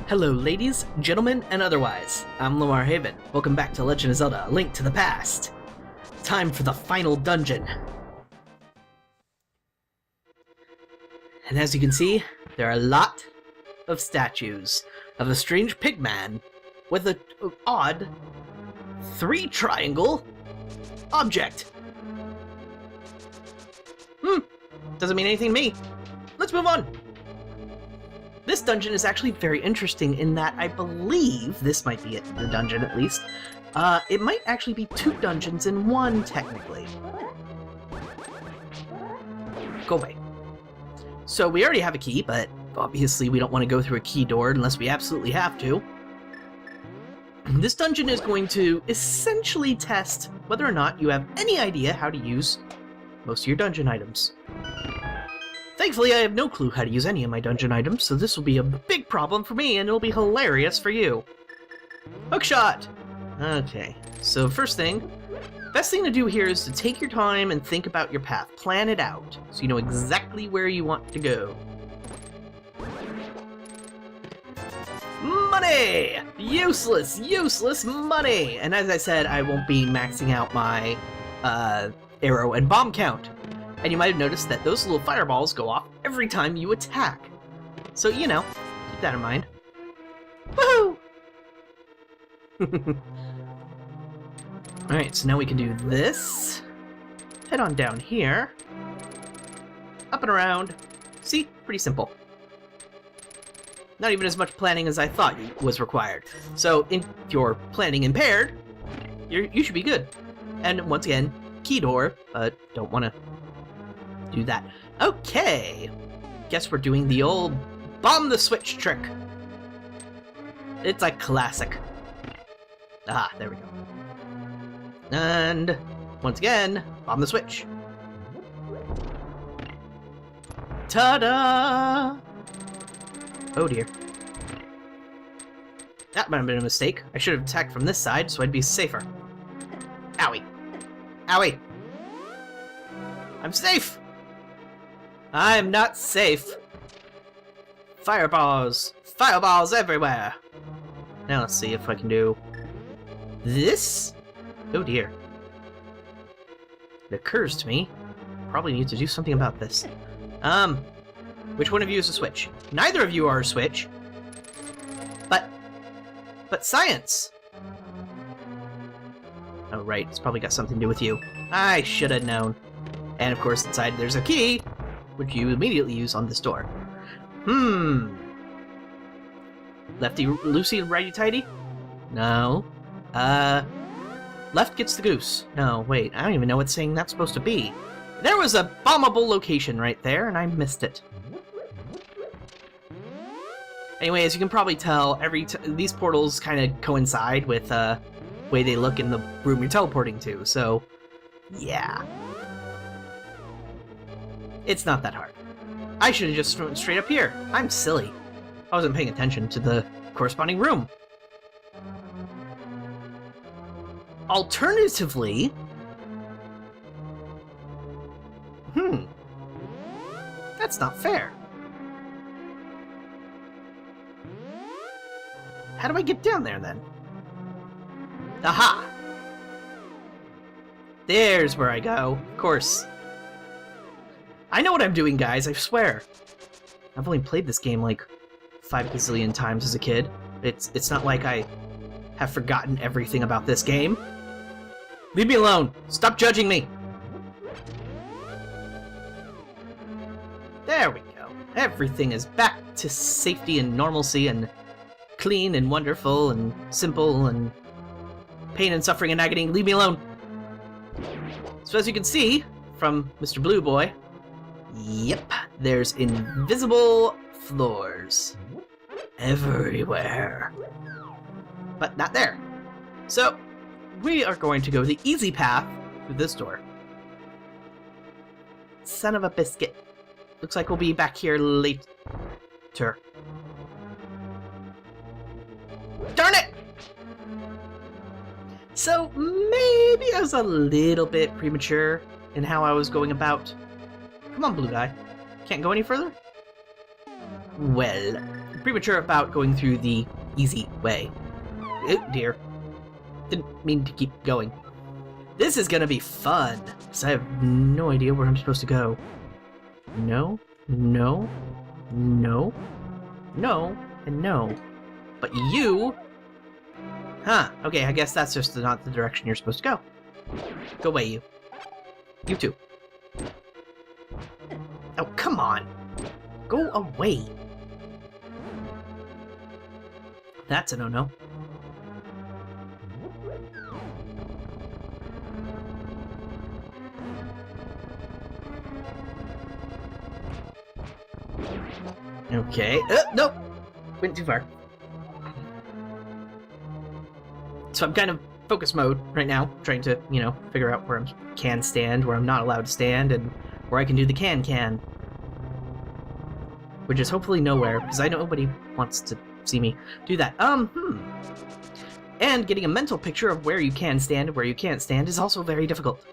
Hello ladies, gentlemen, and otherwise. I'm Lamar Haven. Welcome back to Legend of Zelda: A Link to the Past. Time for the final dungeon. And as you can see, there are a lot of statues of a strange pigman with an odd 3-triangle object. Doesn't mean anything to me. Let's move on. This dungeon is actually very interesting in that I believe this might be the dungeon at least. It might actually be 2 dungeons in one, technically. Go away. So we already have a key, but obviously we don't want to go through a key door unless we absolutely have to. This dungeon is going to essentially test whether or not you have any idea how to use most of your dungeon items. Thankfully, I have no clue how to use any of my dungeon items, so this will be a big problem for me, and it'll be hilarious for you. Hookshot! Okay, so first thing, best thing to do here is to take your time and think about your path. Plan it out, so you know exactly where you want to go. Money! Useless, useless money! And as I said, I won't be maxing out my arrow and bomb count. And you might have noticed that those little fireballs go off every time you attack. So, you know, keep that in mind. Woohoo! Alright, so now we can do this. Head on down here. Up and around. See? Pretty simple. Not even as much planning as I thought was required. So, if you're planning impaired, you should be good. And once again, key door, don't want to do that. Okay! Guess we're doing the old bomb the switch trick. It's a classic. Ah, there we go. And once again, bomb the switch. Ta-da! Oh dear. That might have been a mistake. I should have attacked from this side so I'd be safer. Owie. Owie! I'm safe! I'm not safe. Fireballs! Fireballs everywhere! Now let's see if I can do this. Oh dear. It occurs to me, probably need to do something about this. Which one of you is a switch? Neither of you are a switch. But science! Oh right, it's probably got something to do with you. I should have known. And of course inside there's a key, which you immediately use on this door. Lefty loosey, righty tighty? No. Left gets the goose. No, wait, I don't even know what saying that's supposed to be. There was a bombable location right there, and I missed it. Anyway, as you can probably tell, these portals kind of coincide with the way they look in the room you're teleporting to, so yeah. It's not that hard. I should have just thrown straight up here. I'm silly. I wasn't paying attention to the corresponding room. Alternatively... That's not fair. How do I get down there, then? Aha! There's where I go. Of course. I know what I'm doing, guys, I swear. I've only played this game like 5 gazillion times as a kid. It's not like I have forgotten everything about this game. Leave me alone! Stop judging me! There we go. Everything is back to safety and normalcy and clean and wonderful and simple and pain and suffering and agony. Leave me alone! So as you can see from Mr. Blue Boy, yep, there's invisible floors everywhere. But not there. So, we are going to go the easy path through this door. Son of a biscuit. Looks like we'll be back here later. Darn it! So, maybe I was a little bit premature in how I was going about. Come on, blue guy. Can't go any further? Well, premature about going through the easy way. Oh, dear. Didn't mean to keep going. This is gonna be fun, because I have no idea where I'm supposed to go. No, no, no, no, and no. But you... Huh, okay, I guess that's just not the direction you're supposed to go. Go away, you. You too. Oh, come on. Go away. That's a no-no. Okay. Nope. Went too far. So I'm kind of focus mode right now, trying to, you know, figure out where I can stand, where I'm not allowed to stand, and where I can do the can. Which is hopefully nowhere, because I know nobody wants to see me do that. And getting a mental picture of where you can stand and where you can't stand is also very difficult.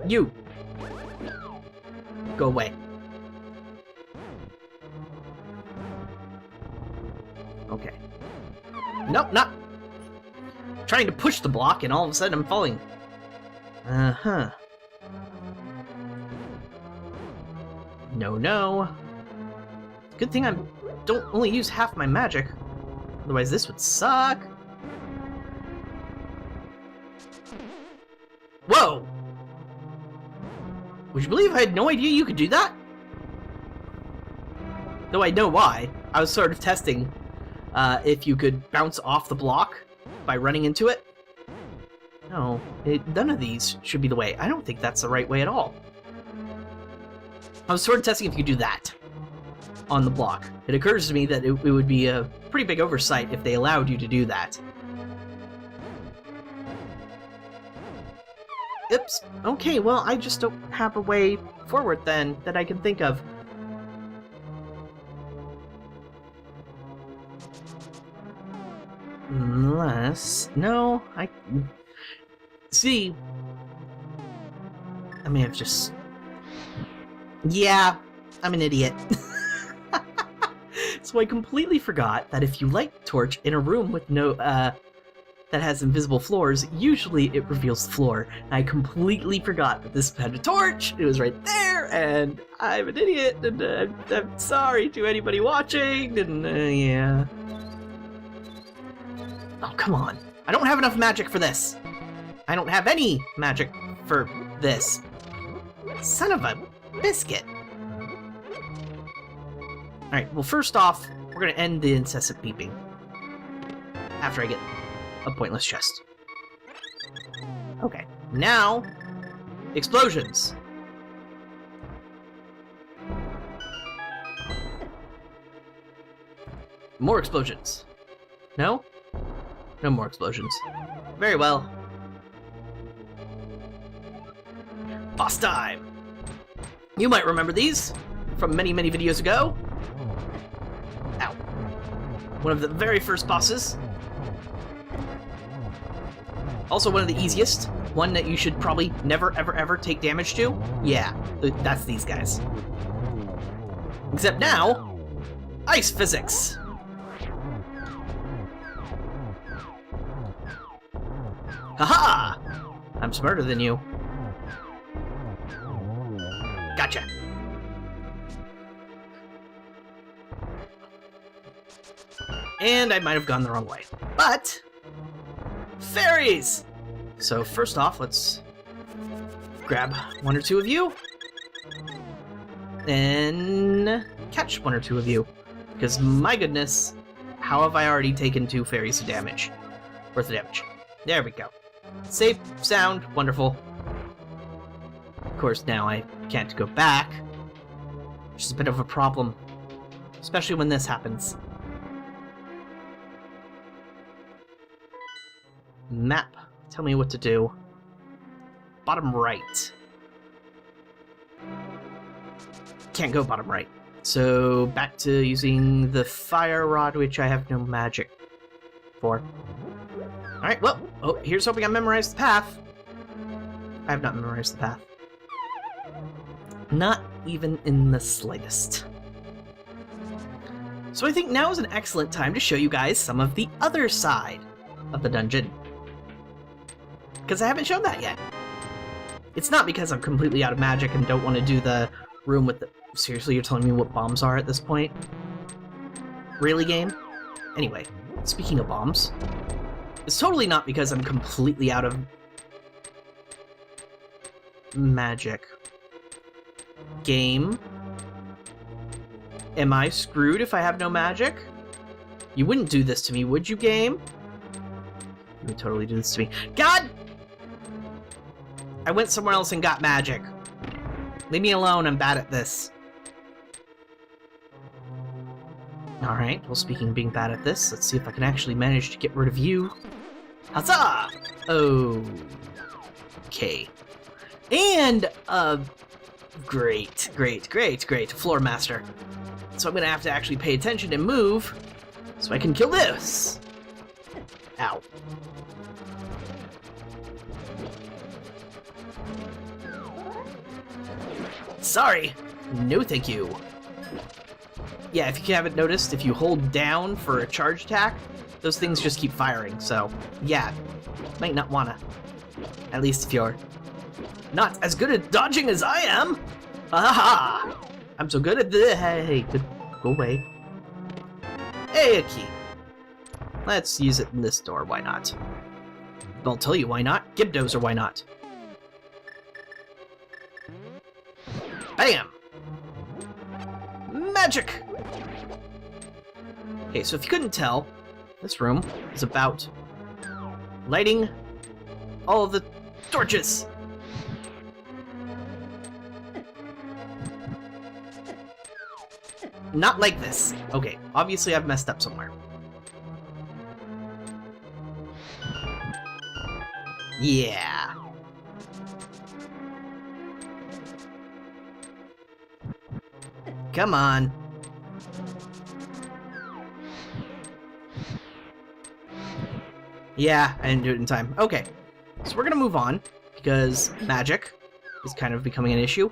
You! Go away. Okay. Nope, not trying to push the block, and all of a sudden I'm falling. Uh-huh. No, no. Good thing I don't only use half my magic. Otherwise this would suck. Whoa! Would you believe I had no idea you could do that? Though I know why. I was sort of testing if you could bounce off the block by running into it. No, none of these should be the way. I don't think that's the right way at all. I was sort of testing if you could do that on the block. It occurs to me that it would be a pretty big oversight if they allowed you to do that. Oops. Okay, well, I just don't have a way forward then that I can think of. Unless... No, I... See... I may have just... Yeah, I'm an idiot. So I completely forgot that if you light the torch in a room with no, that has invisible floors, usually it reveals the floor. I completely forgot that this had a torch, it was right there, and I'm an idiot, and I'm sorry to anybody watching, and yeah. Oh, come on. I don't have enough magic for this. I don't have any magic for this. Son of a biscuit. Alright, well first off, we're gonna end the incessant beeping. After I get a pointless chest. Okay, now... explosions! More explosions. No? No more explosions. Very well. Boss time! You might remember these from many, many videos ago. Ow. One of the very first bosses. Also one of the easiest. One that you should probably never, ever, ever take damage to. Yeah, that's these guys. Except now, ice physics. Haha! I'm smarter than you. Gotcha. And I might have gone the wrong way. But... fairies! So first off, let's grab one or two of you. And catch one or two of you. Because my goodness, how have I already taken 2 fairies of damage? Worth of damage. There we go. Safe, sound, wonderful. Of course, now I can't go back, which is a bit of a problem, especially when this happens. Map. Tell me what to do. Bottom right. Can't go bottom right. So back to using the fire rod, which I have no magic for. Alright, well, oh, here's hoping I memorized the path. I have not memorized the path. Not even in the slightest. So I think now is an excellent time to show you guys some of the other side of the dungeon. Because I haven't shown that yet. It's not because I'm completely out of magic and don't want to do the room with the... Seriously, you're telling me what bombs are at this point? Really, game? Anyway, speaking of bombs, it's totally not because I'm completely out of magic. Game? Am I screwed if I have no magic? You wouldn't do this to me, would you, game? You would totally do this to me. God! I went somewhere else and got magic. Leave me alone, I'm bad at this. Alright, well, speaking of being bad at this, let's see if I can actually manage to get rid of you. Huzzah! Okay. And, great, Floor Master. So I'm gonna have to actually pay attention and move, so I can kill this! Ow. Sorry! No thank you. Yeah, if you haven't noticed, if you hold down for a charge attack, those things just keep firing, so yeah, might not wanna. At least if you're not as good at dodging as I am! Aha! I'm so good at this. Hey, go away. Hey, a key. Let's use it in this door, why not? I'll tell you why not. Gibdos or why not? Bam! Magic! Okay, so if you couldn't tell, this room is about lighting all of the torches. Not like this. Okay, obviously I've messed up somewhere. Yeah. Come on. Yeah, I didn't do it in time. Okay, so we're gonna move on, because magic is kind of becoming an issue,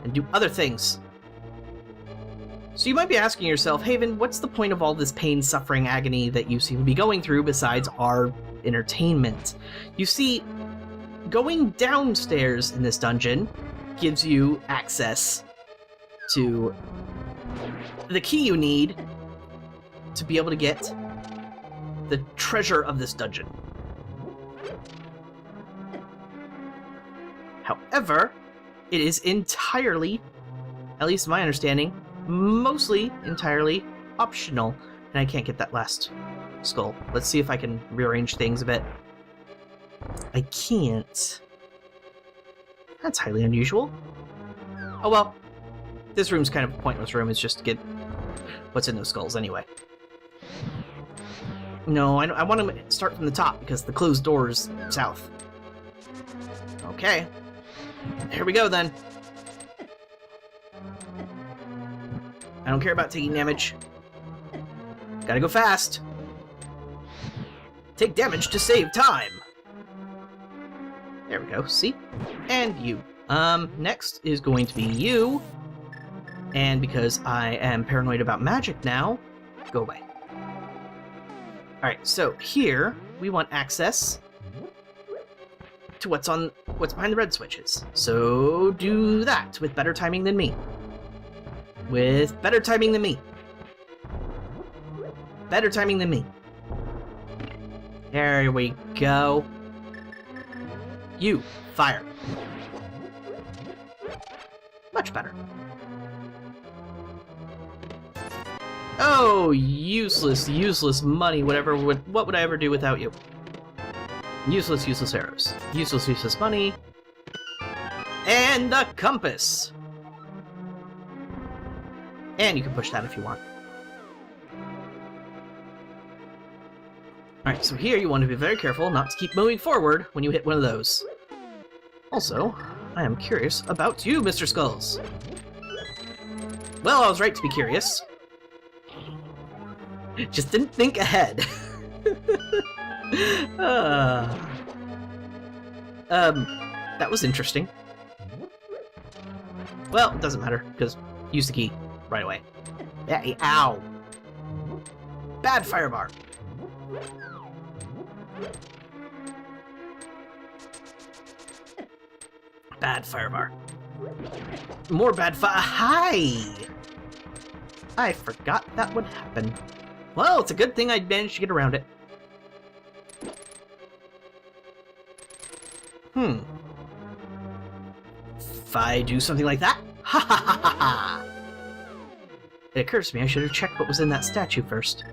and do other things. So you might be asking yourself, Haven, what's the point of all this pain, suffering, agony that you seem to be going through besides our entertainment? You see, going downstairs in this dungeon gives you access to the key you need to be able to get the treasure of this dungeon. However, it is entirely, at least my understanding, mostly entirely optional. And I can't get that last skull. Let's see if I can rearrange things a bit. I can't. That's highly unusual. Oh well. This room's kind of a pointless room. It's just to get what's in those skulls anyway. No, I want to start from the top because the closed door is south. Okay. Here we go then. I don't care about taking damage. Gotta go fast. Take damage to save time. There we go, see? And you. Next is going to be you. And because I am paranoid about magic now, go away. Alright, so here we want access to what's behind the red switches. So do that with better timing than me. With better timing than me. Better timing than me. There we go. You, fire. Much better. Oh, useless money, what would I ever do without you? Useless arrows. Useless money. And the compass! And you can push that if you want. Alright, so here you want to be very careful not to keep moving forward when you hit one of those. Also, I am curious about you, Mr. Skulls. Well, I was right to be curious. Just didn't think ahead. That was interesting. Well, it doesn't matter, because use the key right away. Yeah, ow! Bad fire bar! Bad fire bar. More bad fire. Hi! I forgot that would happen. Well, it's a good thing I managed to get around it. If I do something like that, ha ha ha ha ha! It occurs to me I should have checked what was in that statue first.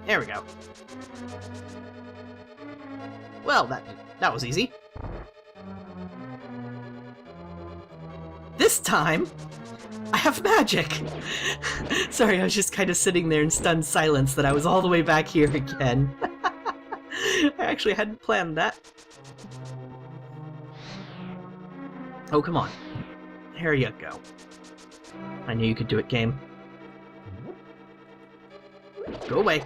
There we go. Well, that was easy. This time, I have magic! Sorry, I was just kind of sitting there in stunned silence that I was all the way back here again. I actually hadn't planned that. Oh, come on. Here you go. I knew you could do it, game. Go away.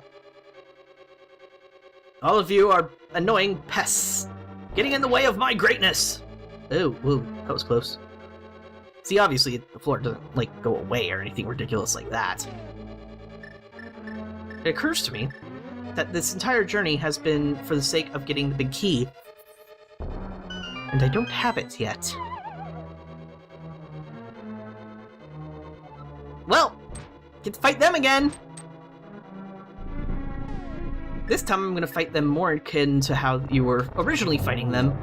All of you are annoying pests, getting in the way of my greatness! Oh, whoa, that was close. See, obviously, the floor doesn't, like, go away or anything ridiculous like that. It occurs to me that this entire journey has been for the sake of getting the big key, and I don't have it yet. Well, get to fight them again! This time I'm going to fight them more akin to how you were originally fighting them,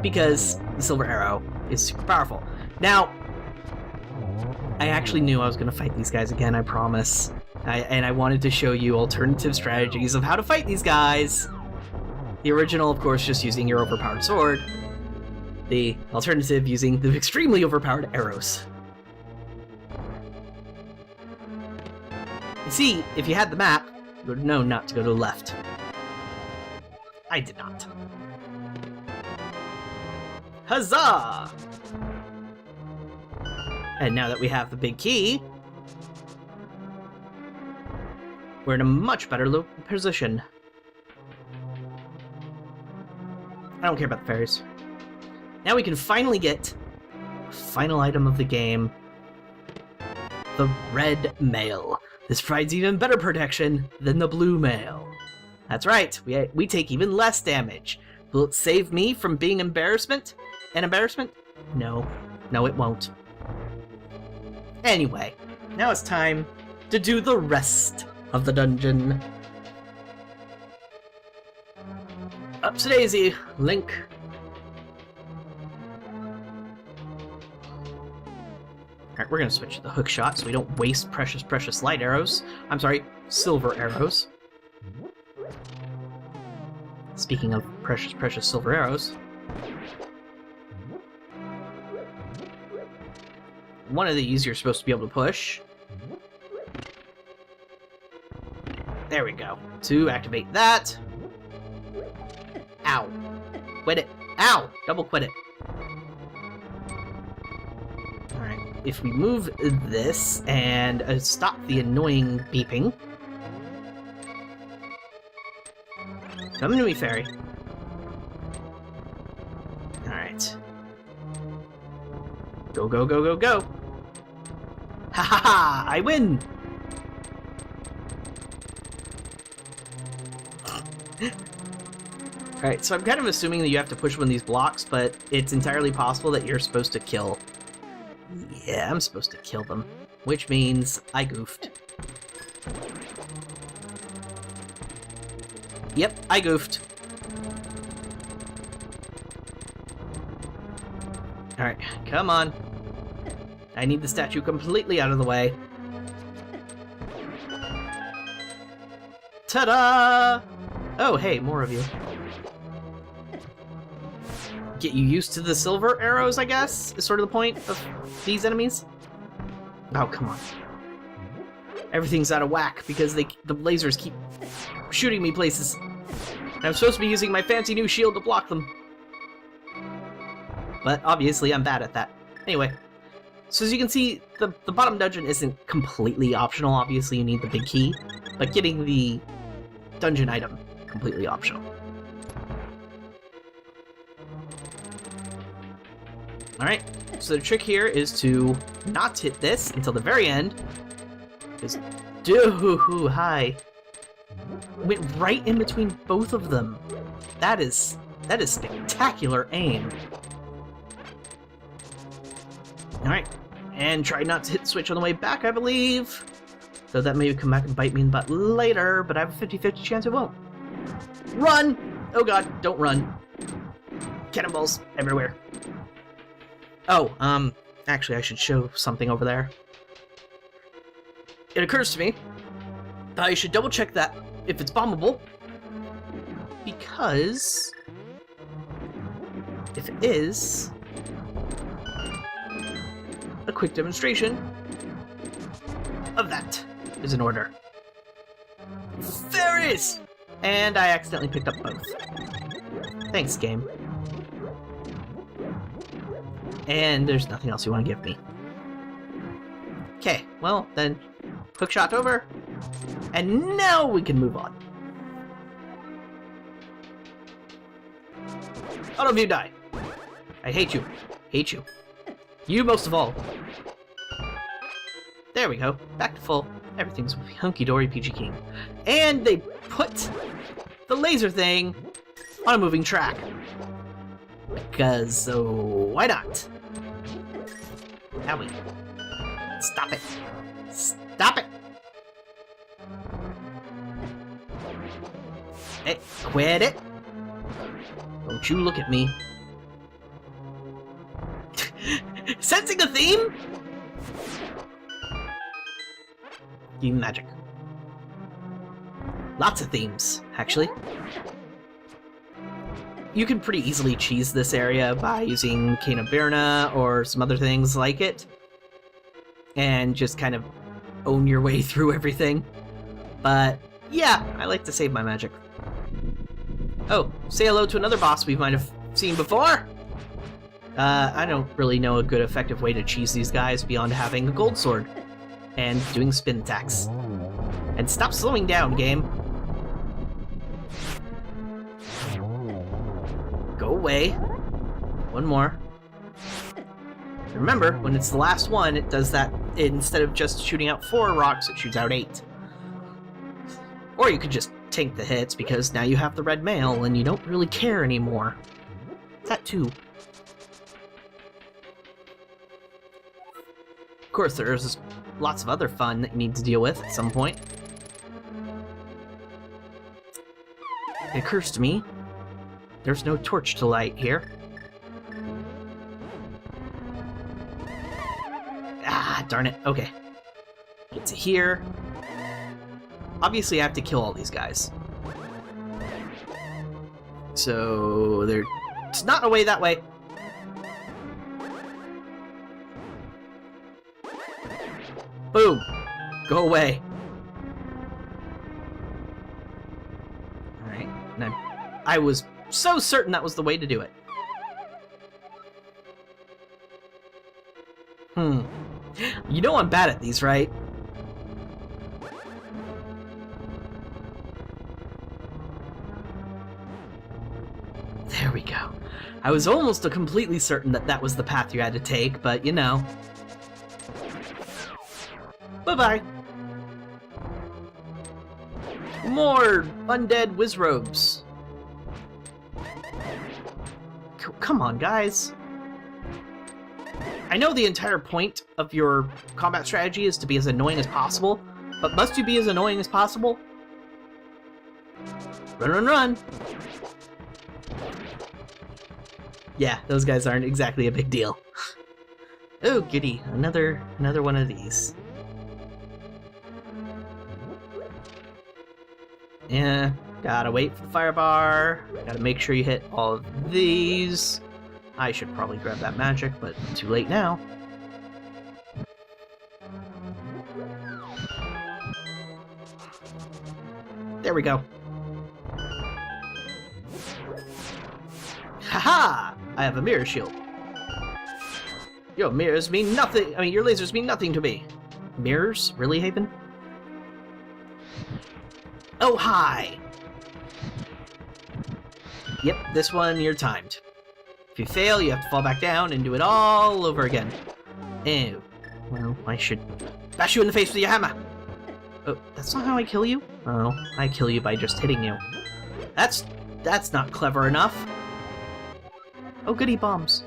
because the silver arrow is super powerful. Now, I actually knew I was going to fight these guys again, I promise. And I wanted to show you alternative strategies of how to fight these guys. The original, of course, just using your overpowered sword. The alternative using the extremely overpowered arrows. You see, if you had the map, you would have known not to go to the left. I did not. Huzzah! And now that we have the big key, we're in a much better position. I don't care about the fairies. Now we can finally get the final item of the game, the red mail. This provides even better protection than the blue mail. That's right, we take even less damage. Will it save me from being an embarrassment? No. No, it won't. Anyway, now it's time to do the rest of the dungeon. Upsy daisy, Link. Alright, we're gonna switch to the hook shot so we don't waste precious light arrows. I'm sorry, silver arrows. Speaking of precious silver arrows. One of these you're supposed to be able to push. There we go. To activate that. Ow. Quit it. Ow! Double quit it. Alright, if we move this and stop the annoying beeping. Come to me, fairy. Alright. Go, go, go, go, go! Ha ha ha! I win! Alright, so I'm kind of assuming that you have to push one of these blocks, but it's entirely possible that you're supposed to kill. Yeah, I'm supposed to kill them. Which means I goofed. Yep, I goofed. Alright, come on. I need the statue completely out of the way. Ta-da! Oh, hey, more of you. Get you used to the silver arrows, I guess, is sort of the point of these enemies. Oh, come on. Everything's out of whack because the lasers keep shooting me places. And I'm supposed to be using my fancy new shield to block them. But obviously I'm bad at that. Anyway, so as you can see, the bottom dungeon isn't completely optional. Obviously you need the big key, but getting the dungeon item, completely optional. Alright, so the trick here is to not hit this until the very end. Because, dude, hi. Went right in between both of them. That is spectacular aim. Alright, and try not to hit the switch on the way back, I believe. Though that may come back and bite me in the butt later, but I have a 50-50 chance it won't. Run! Oh god, don't run. Cannonballs everywhere. Oh, actually I should show something over there. It occurs to me that I should double check that if it's bombable, because if it is, a quick demonstration of that is in order. There it is! And I accidentally picked up both. Thanks, game. And there's nothing else you want to give me. Okay, well, then, hook shot over. And now we can move on. All of you die. I hate you. Hate you. You most of all. There we go. Back to full. Everything's hunky-dory PG King. And they put the laser thing on a moving track. Because, why not? Owie. Stop it. Stop it! Hey, quit it! Don't you look at me. Sensing a theme? Game magic. Lots of themes, actually. You can pretty easily cheese this area by using Cane of Birna or some other things like it. And just kind of own your way through everything. But yeah, I like to save my magic. Oh, say hello to another boss we might have seen before! I don't really know a good effective way to cheese these guys beyond having a gold sword. And doing spin attacks. And stop slowing down, game. Go away. One more. Remember, when it's the last one, it does that. Instead of just shooting out 4 rocks, it shoots out 8. Or you could just tank the hits, because now you have the red mail, and you don't really care anymore. That too. Of course, there's lots of other fun that you need to deal with at some point. It occurs to me, there's no torch to light here. Ah, darn it. Okay. Get to here. Obviously, I have to kill all these guys. So, it's not a way that way. Boom! Go away. Alright, now, I was so certain that was the way to do it. You know I'm bad at these, right? There we go. I was almost completely certain that that was the path you had to take, but you know. Bye-bye. More undead wizrobes. Come on, guys. I know the entire point of your combat strategy is to be as annoying as possible, but must you be as annoying as possible? Run, run, run! Yeah, those guys aren't exactly a big deal. Oh, goody. Another one of these. Yeah, gotta wait for the fire bar. Gotta make sure you hit all of these. I should probably grab that magic, but too late now. There we go. Haha! I have a mirror shield. Your mirrors mean nothing. I mean, your lasers mean nothing to me. Mirrors? Really, Haven? Oh, hi! Yep, this one you're timed. If you fail, you have to fall back down and do it all over again. Ew. Well, I should bash you in the face with your hammer. Oh, that's not how I kill you? Oh, I kill you by just hitting you. That's not clever enough. Oh, goody, bombs.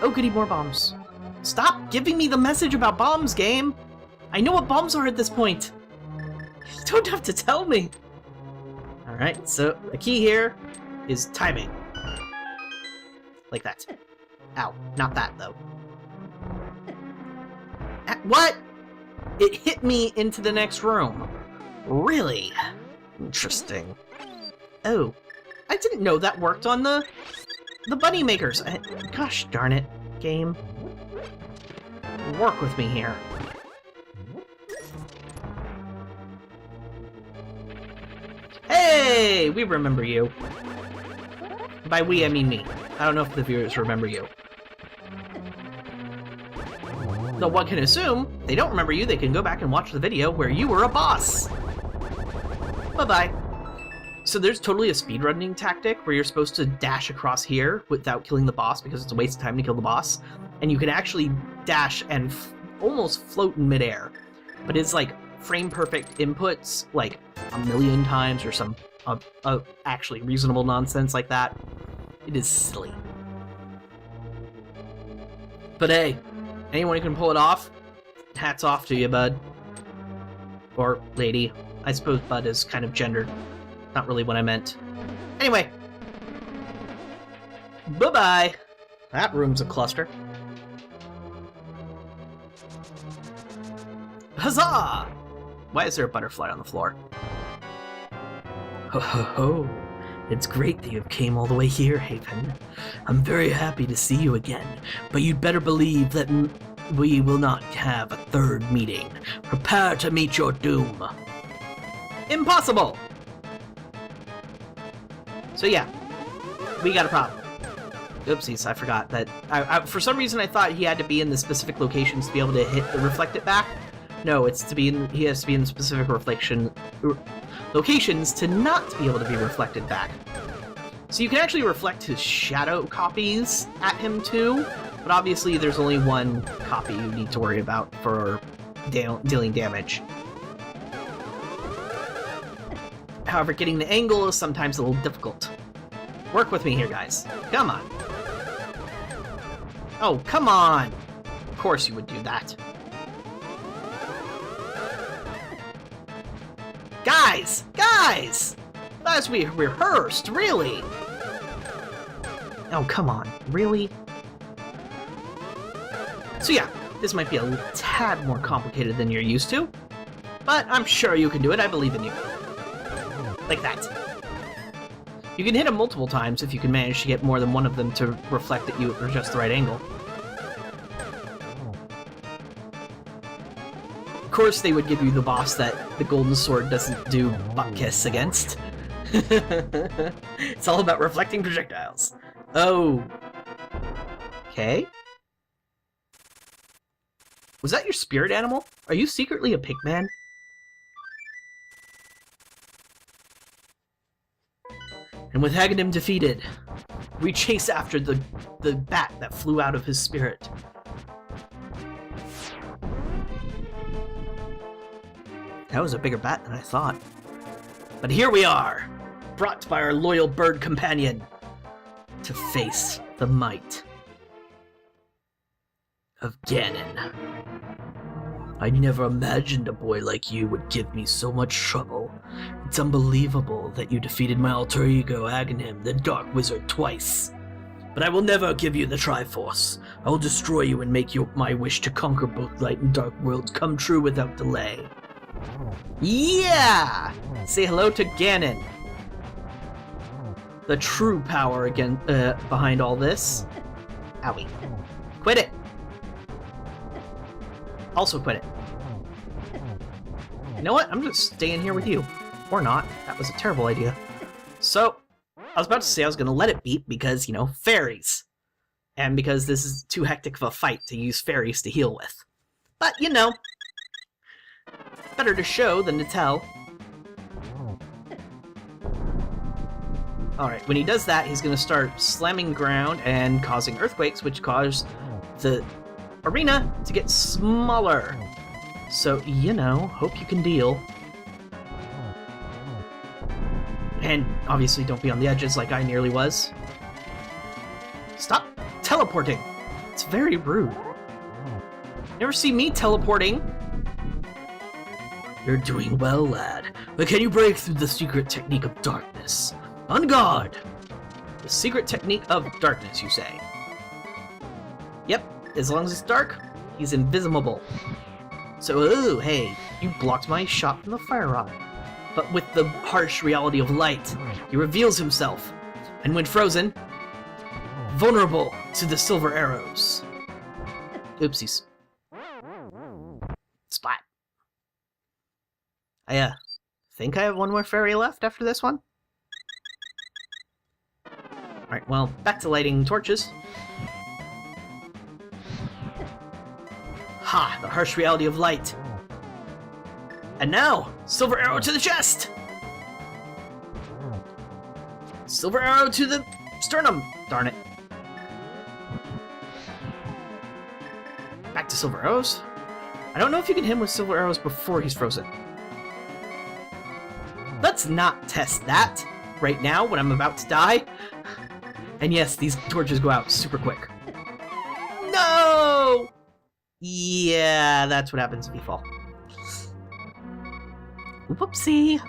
Oh, goody, more bombs. Stop giving me the message about bombs, game! I know what bombs are at this point! You don't have to tell me! Alright, so the key here is timing. Like that. Ow, not that, though. What? It hit me into the next room. Really? Interesting. Oh, I didn't know that worked on the bunny makers. Gosh darn it, game. Work with me here. Hey, we remember you. By we, I mean me. I don't know if the viewers remember you. Though one can assume they don't remember you, they can go back and watch the video where you were a boss. Bye-bye. So there's totally a speedrunning tactic where you're supposed to dash across here without killing the boss because it's a waste of time to kill the boss. And you can actually dash and almost float in midair. But it's like frame-perfect inputs like a million times or some actually reasonable nonsense like that. It is silly. But hey, anyone who can pull it off, hats off to you, bud. Or lady. I suppose bud is kind of gendered. Not really what I meant. Anyway. Bye-bye. That room's a cluster. Huzzah! Why is there a butterfly on the floor? Ho ho ho. It's great that you came all the way here, Haven. I'm very happy to see you again, but you'd better believe that we will not have a third meeting. Prepare to meet your doom. Impossible! So yeah, we got a problem. Oopsies, I forgot that. For some reason I thought he had to be in the specific locations to be able to reflect it back. No, it's to be in, he has to be in specific locations to not be able to be reflected back. So you can actually reflect his shadow copies at him too, but obviously there's only one copy you need to worry about for dealing damage. However, getting the angle is sometimes a little difficult. Work with me here, guys. Come on. Oh, come on! Of course you would do that. Guys! Guys! As we rehearsed, really! Oh, come on. Really? So yeah, this might be a tad more complicated than you're used to, but I'm sure you can do it. I believe in you. Like that. You can hit them multiple times if you can manage to get more than one of them to reflect at you at just the right angle. Of course, they would give you the boss that the golden sword doesn't do butt kiss against. It's all about reflecting projectiles. Oh. Okay. Was that your spirit animal? Are you secretly a pigman? And with Ganon defeated, we chase after the bat that flew out of his spirit. That was a bigger bat than I thought. But here we are, brought by our loyal bird companion to face the might of Ganon. I never imagined a boy like you would give me so much trouble. It's unbelievable that you defeated my alter ego, Ganon, the Dark Wizard, twice. But I will never give you the Triforce. I will destroy you and make my wish to conquer both light and dark worlds come true without delay. Yeah! Say hello to Ganon. The true power behind all this. Owie. Quit it! Also quit it. You know what? I'm just staying here with you. Or not. That was a terrible idea. So, I was about to say I was going to let it beat because, you know, fairies. And because this is too hectic of a fight to use fairies to heal with. But, you know, better to show than to tell. Alright, when he does that, he's going to start slamming ground and causing earthquakes, which cause the arena to get smaller. So, you know, hope you can deal. And obviously don't be on the edges like I nearly was. Stop teleporting! It's very rude. Never see me teleporting. You're doing well, lad. But can you break through the secret technique of darkness? On guard! The secret technique of darkness, you say? Yep, as long as it's dark, he's invisible. So, oh, hey, you blocked my shot from the fire rod. But with the harsh reality of light, he reveals himself, and when frozen, vulnerable to the silver arrows. Oopsies. Splat. I think I have one more fairy left after this one. Alright, well, back to lighting torches. Ha! The harsh reality of light. And now, silver arrow to the chest! Silver arrow to the sternum! Darn it. Back to silver arrows. I don't know if you can hit him with silver arrows before he's frozen. Let's not test that right now when I'm about to die. And yes, these torches go out super quick. No! Yeah, that's what happens if you fall. Whoopsie.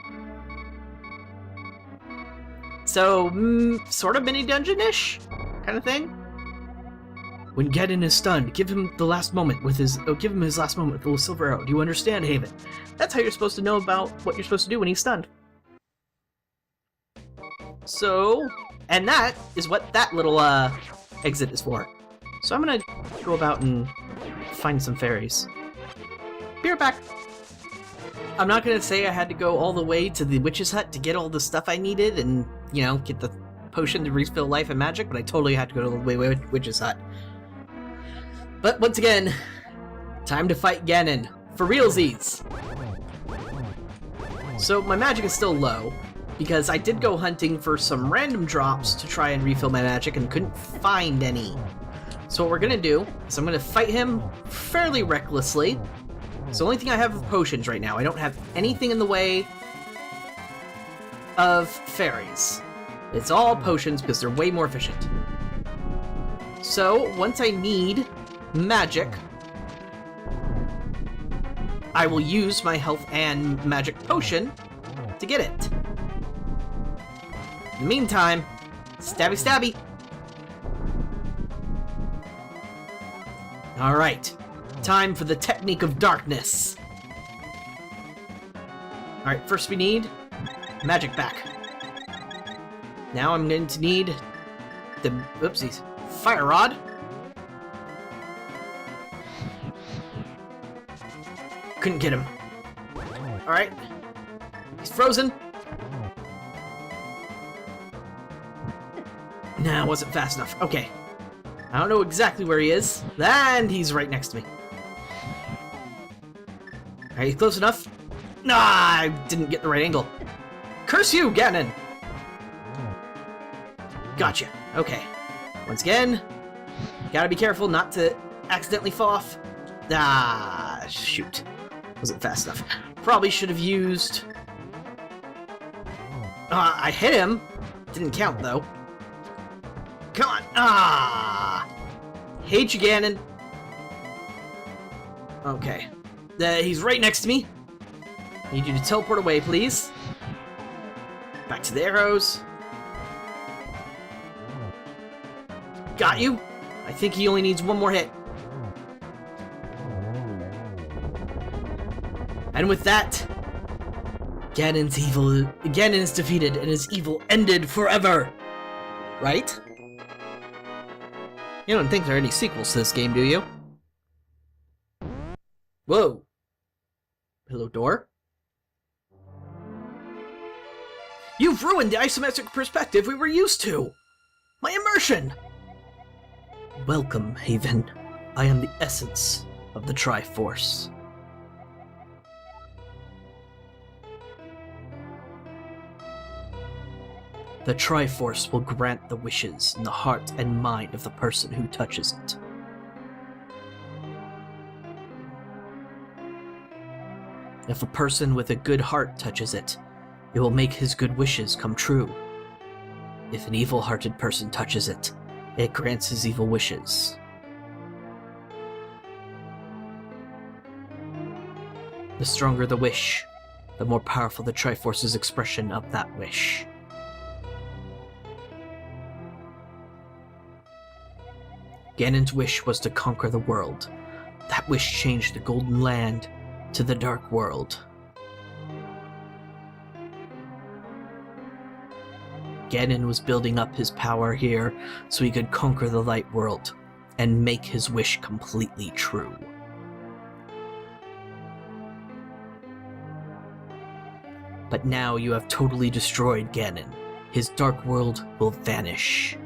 So, sort of mini-dungeon-ish kind of thing. When Ganon is stunned, give him the last moment with his last moment with the silver arrow. Do you understand, Haven? That's how you're supposed to know about what you're supposed to do when he's stunned. So, and that is what that little exit is for. So I'm gonna go about and find some fairies. Be right back. I'm not gonna say I had to go all the way to the witch's hut to get all the stuff I needed and, you know, get the potion to refill life and magic, but I totally had to go to the witch's hut. But once again, time to fight Ganon. For realsies! So my magic is still low, because I did go hunting for some random drops to try and refill my magic and couldn't find any. So what we're gonna do is I'm gonna fight him fairly recklessly. It's the only thing I have of potions right now. I don't have anything in the way of fairies. It's all potions because they're way more efficient. So once I need magic, I will use my health and magic potion to get it. In the meantime, stabby stabby. Alright, time for the technique of darkness. Alright, first we need magic back. Now I'm going to need the, oopsies, fire rod. Couldn't get him. Alright, he's frozen. Nah, wasn't fast enough. Okay. I don't know exactly where he is. And he's right next to me. Are you close enough? Nah, I didn't get the right angle. Curse you, Ganon! Gotcha. Okay. Once again, gotta be careful not to accidentally fall off. Ah, shoot. Wasn't fast enough. Probably should have used... I hit him. Didn't count, though. Come on! Ah! Hate you, Ganon. Okay. He's right next to me. Need you to teleport away, please. Back to the arrows. Got you. I think he only needs one more hit. And with that, Ganon is defeated and his evil ended forever. Right? You don't think there are any sequels to this game, do you? Whoa. Hello, door? You've ruined the isometric perspective we were used to! My immersion! Welcome, Haven. I am the essence of the Triforce. The Triforce will grant the wishes in the heart and mind of the person who touches it. If a person with a good heart touches it, it will make his good wishes come true. If an evil-hearted person touches it, it grants his evil wishes. The stronger the wish, the more powerful the Triforce's expression of that wish. Ganon's wish was to conquer the world. That wish changed the Golden Land to the Dark World. Ganon was building up his power here so he could conquer the Light World and make his wish completely true. But now you have totally destroyed Ganon. His Dark World will vanish.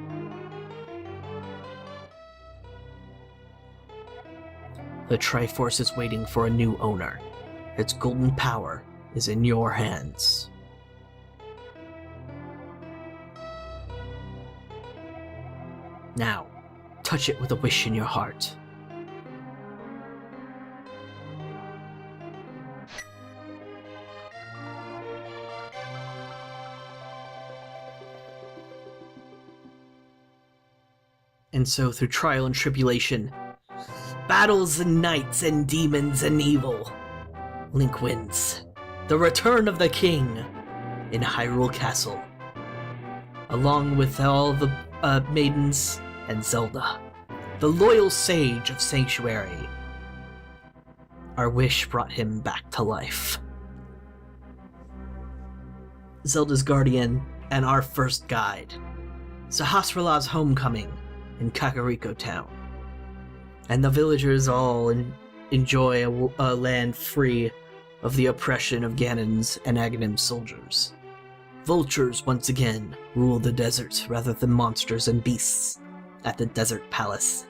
The Triforce is waiting for a new owner. Its golden power is in your hands. Now, touch it with a wish in your heart. And so, through trial and tribulation, battles and knights and demons and evil, Link wins. The return of the king in Hyrule Castle, along with all the maidens and Zelda, the loyal sage of Sanctuary. Our wish brought him back to life. Zelda's guardian and our first guide, Sahasrarla's homecoming in Kakariko Town. And the villagers all enjoy a land free of the oppression of Ganon's and Aghanim's soldiers. Vultures once again rule the desert rather than monsters and beasts at the Desert Palace.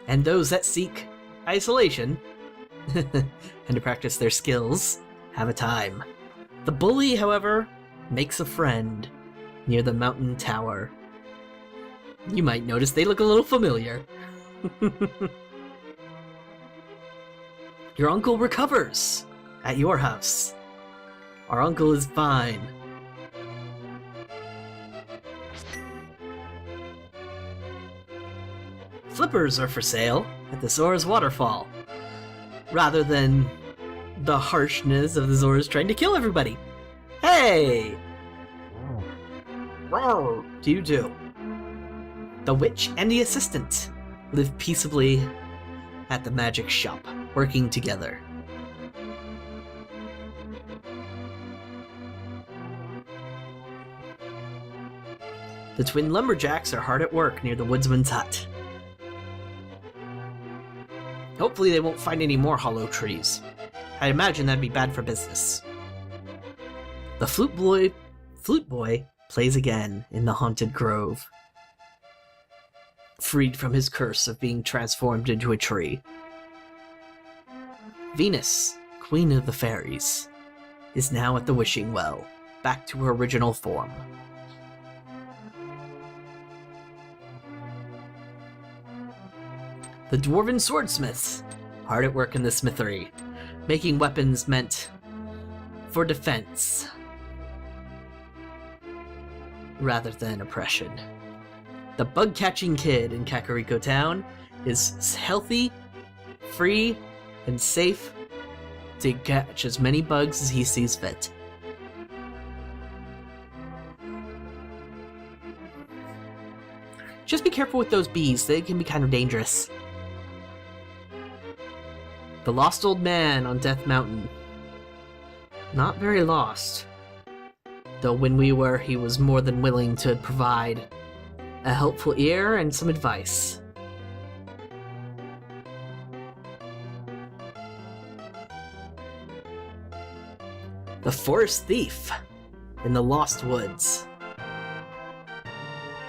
And those that seek isolation and to practice their skills have a time. The bully, however, makes a friend near the mountain tower. You might notice they look a little familiar. Your uncle recovers at your house. Our uncle is fine. Flippers are for sale at the Zora's Waterfall, rather than the harshness of the Zoras trying to kill everybody. Hey! Roar to you too. The witch and the assistant live peaceably at the magic shop, working together. The twin lumberjacks are hard at work near the woodsman's hut. Hopefully they won't find any more hollow trees. I imagine that'd be bad for business. The flute boy plays again in the haunted grove, freed from his curse of being transformed into a tree. Venus, queen of the fairies, is now at the wishing well, back to her original form. The dwarven swordsmiths, hard at work in the smithery, making weapons meant for defense rather than oppression. The bug-catching kid in Kakariko Town is healthy, free, and safe to catch as many bugs as he sees fit. Just be careful with those bees, they can be kind of dangerous. The lost old man on Death Mountain. Not very lost. Though when we were, he was more than willing to provide a helpful ear and some advice. The forest thief in the Lost Woods.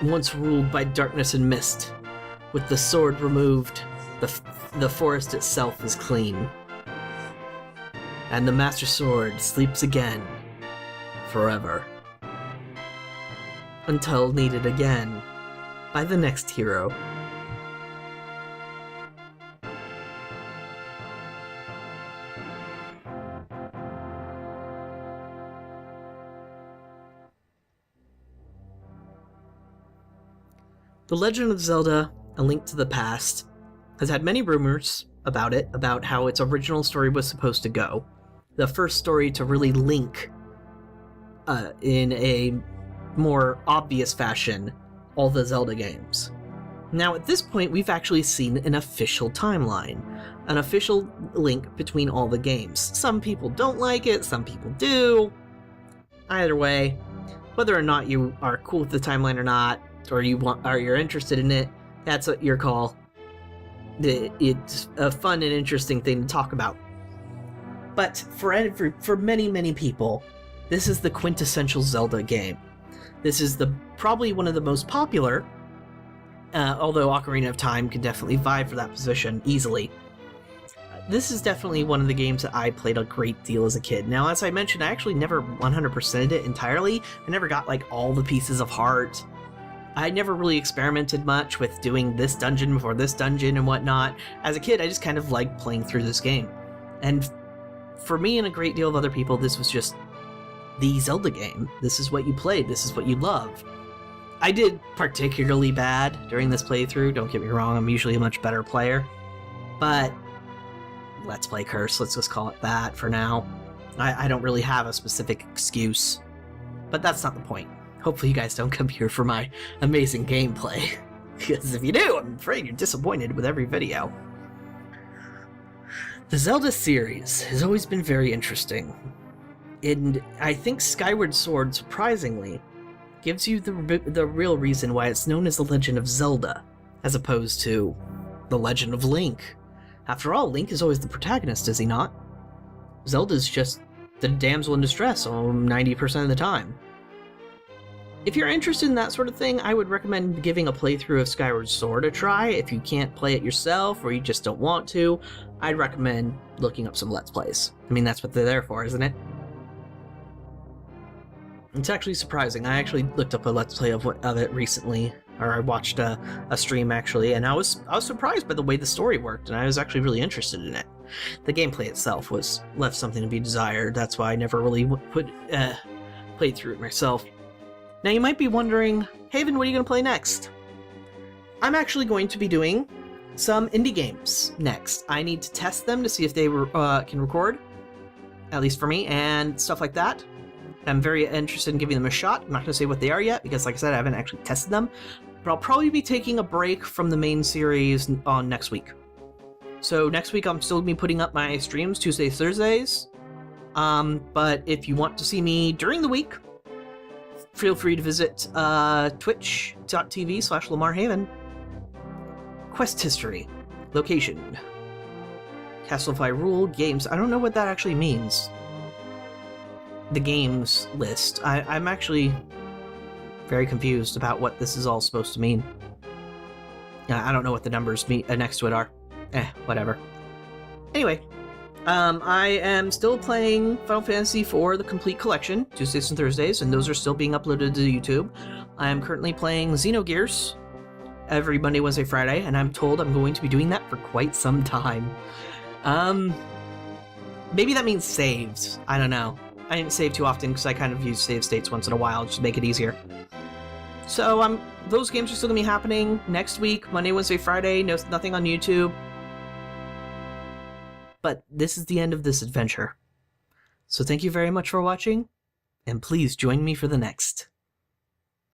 Once ruled by darkness and mist, with the sword removed, the forest itself is clean. And the Master Sword sleeps again, forever. until needed again by the next hero. The Legend of Zelda: A Link to the Past has had many rumors about it, about how its original story was supposed to go. The first story to really link, in a more obvious fashion, all the Zelda games. Now, at this point, we've actually seen an official timeline, an official link between all the games. Some people don't like it, some people do. Either way, whether or not you are cool with the timeline or not, or you're interested in it, that's your call. It's a fun and interesting thing to talk about. But for many, many people, this is the quintessential Zelda game. This is probably one of the most popular, although Ocarina of Time can definitely vie for that position easily. This is definitely one of the games that I played a great deal as a kid. Now, as I mentioned, I actually never 100%ed it entirely. I never got like all the pieces of heart. I never really experimented much with doing this dungeon before this dungeon and whatnot. As a kid, I just kind of liked playing through this game. And for me and a great deal of other people, this was just the Zelda game. This is what you played. This is what you love. I did particularly bad during this playthrough. Don't get me wrong, I'm usually a much better player. But Let's Play curse, let's just call it that for now. I don't really have a specific excuse. But that's not the point. Hopefully you guys don't come here for my amazing gameplay. Because if you do, I'm afraid you're disappointed with every video. The Zelda series has always been very interesting. And I think Skyward Sword, surprisingly, gives you the real reason why it's known as The Legend of Zelda, as opposed to The Legend of Link. After all, Link is always the protagonist, is he not? Zelda's just the damsel in distress 90% of the time. If you're interested in that sort of thing, I would recommend giving a playthrough of Skyward Sword a try. If you can't play it yourself, or you just don't want to, I'd recommend looking up some Let's Plays. I mean, that's what they're there for, isn't it? It's actually surprising. I actually looked up a Let's Play of it recently, or I watched a stream actually, and I was surprised by the way the story worked, and I was actually really interested in it. The gameplay itself left something to be desired. That's why I never really played through it myself. Now you might be wondering, Haven, what are you going to play next? I'm actually going to be doing some indie games next. I need to test them to see if they can record, at least for me, and stuff like that. I'm very interested in giving them a shot. I'm not going to say what they are yet, because like I said, I haven't actually tested them. But I'll probably be taking a break from the main series on next week. So next week I'm still going to be putting up my streams Tuesdays, Thursdays. But if you want to see me during the week, feel free to visit twitch.tv/LamarHaven. Quest history. Location. Castlefy Rule. Games. I don't know what that actually means. The games list. I'm actually very confused about what this is all supposed to mean. I don't know what the numbers next to it are. Whatever. Anyway, I am still playing Final Fantasy IV, the complete collection, Tuesdays and Thursdays, and those are still being uploaded to YouTube. I am currently playing Xenogears every Monday, Wednesday, Friday, and I'm told I'm going to be doing that for quite some time. Maybe that means saved. I don't know. I didn't save too often because I kind of use save states once in a while just to make it easier. So those games are still going to be happening next week, Monday, Wednesday, Friday. Nothing on YouTube. But this is the end of this adventure. So thank you very much for watching, and please join me for the next.